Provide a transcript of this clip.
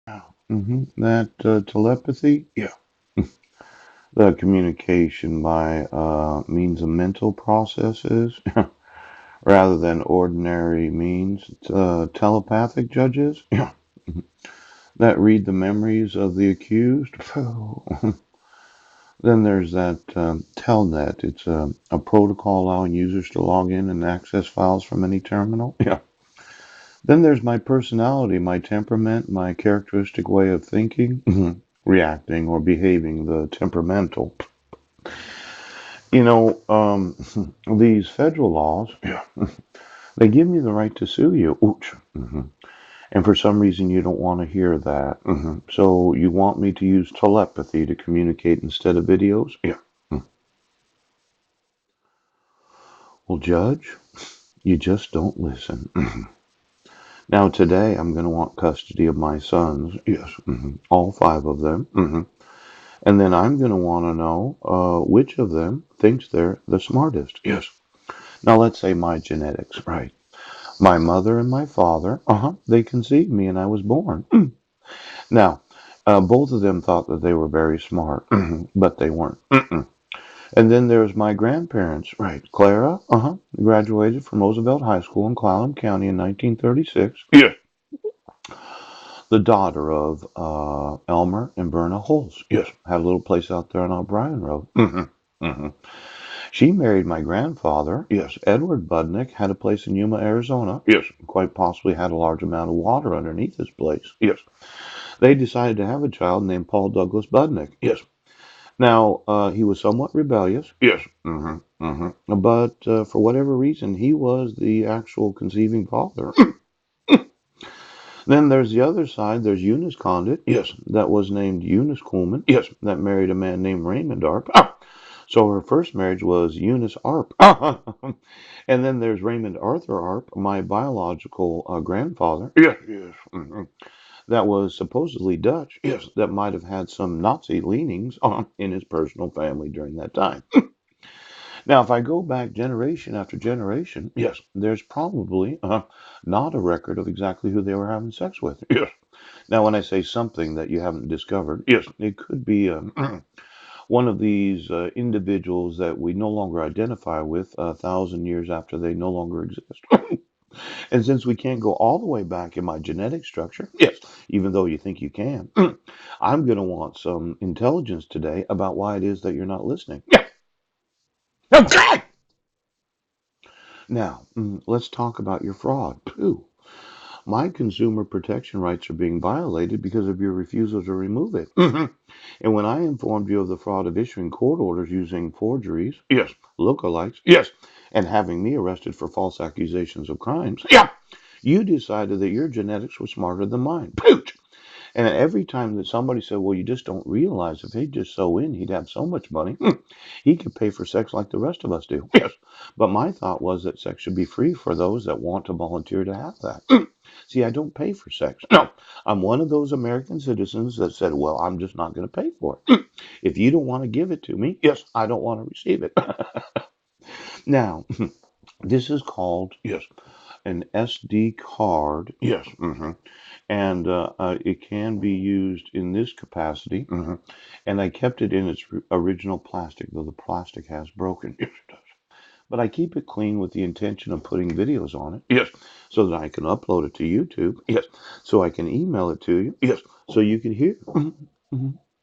Yeah. That telepathy, yeah. The communication by means of mental processes rather than ordinary means. Telepathic judges, yeah. That read the memories of the accused. Then there's that Telnet. It's a protocol allowing users to log in and access files from any terminal. Yeah. Then there's my personality, my temperament, my characteristic way of thinking, reacting, or behaving, the temperamental. These federal laws, yeah, they give me the right to sue you. Ouch. And for some reason, you don't want to hear that. So you want me to use telepathy to communicate instead of videos? Yeah. Well, Judge, you just don't listen. Now, today, I'm going to want custody of my sons. Yes. All five of them. And then I'm going to want to know which of them thinks they're the smartest. Yes. Now, let's say my genetics, right? My mother and my father, they conceived me and I was born. Now, both of them thought that they were very smart, but they weren't. And then there's my grandparents, right? Clara, graduated from Roosevelt High School in Clallam County in 1936. Yeah. The daughter of Elmer and Berna Holz. Yes. Had a little place out there on O'Brien Road. She married my grandfather. Yes. Edward Budnick had a place in Yuma, Arizona. Yes. Quite possibly had a large amount of water underneath his place. Yes. They decided to have a child named Paul Douglas Budnick. Yes. Now, he was somewhat rebellious. Yes. But for whatever reason, he was the actual conceiving father. Then there's the other side. There's Eunice Condit. Yes. That was named Eunice Coleman. Yes. That married a man named Raymond Arp. So her first marriage was Eunice Arp. And then there's Raymond Arthur Arp, my biological grandfather. Yes. Yes. That was supposedly Dutch. Yes. That might have had some Nazi leanings in his personal family during that time. Now, if I go back generation after generation, yes, there's probably not a record of exactly who they were having sex with. Yes. Now, when I say something that you haven't discovered, yes, it could be one of these individuals that we no longer identify with 1,000 years after they no longer exist. And since we can't go all the way back in my genetic structure, yes, even though you think you can, I'm going to want some intelligence today about why it is that you're not listening. Yeah. Okay. Now, let's talk about your fraud. Pooh. My consumer protection rights are being violated because of your refusal to remove it. And when I informed you of the fraud of issuing court orders using forgeries, yes, lookalikes, yes, and having me arrested for false accusations of crimes, yeah, you decided that your genetics were smarter than mine. Pooch! And every time that somebody said, well, you just don't realize if he'd just sew in, he'd have so much money. He could pay for sex like the rest of us do. Yes. But my thought was that sex should be free for those that want to volunteer to have that. See, I don't pay for sex. No. I'm one of those American citizens that said, well, I'm just not going to pay for it. If you don't want to give it to me, yes, I don't want to receive it. Now, this is called, yes, an SD card. Yes. And it can be used in this capacity. And I kept it in its original plastic, though the plastic has broken. Yes, it does. But I keep it clean with the intention of putting videos on it. Yes. So that I can upload it to YouTube. Yes. So I can email it to you. Yes. So you can hear.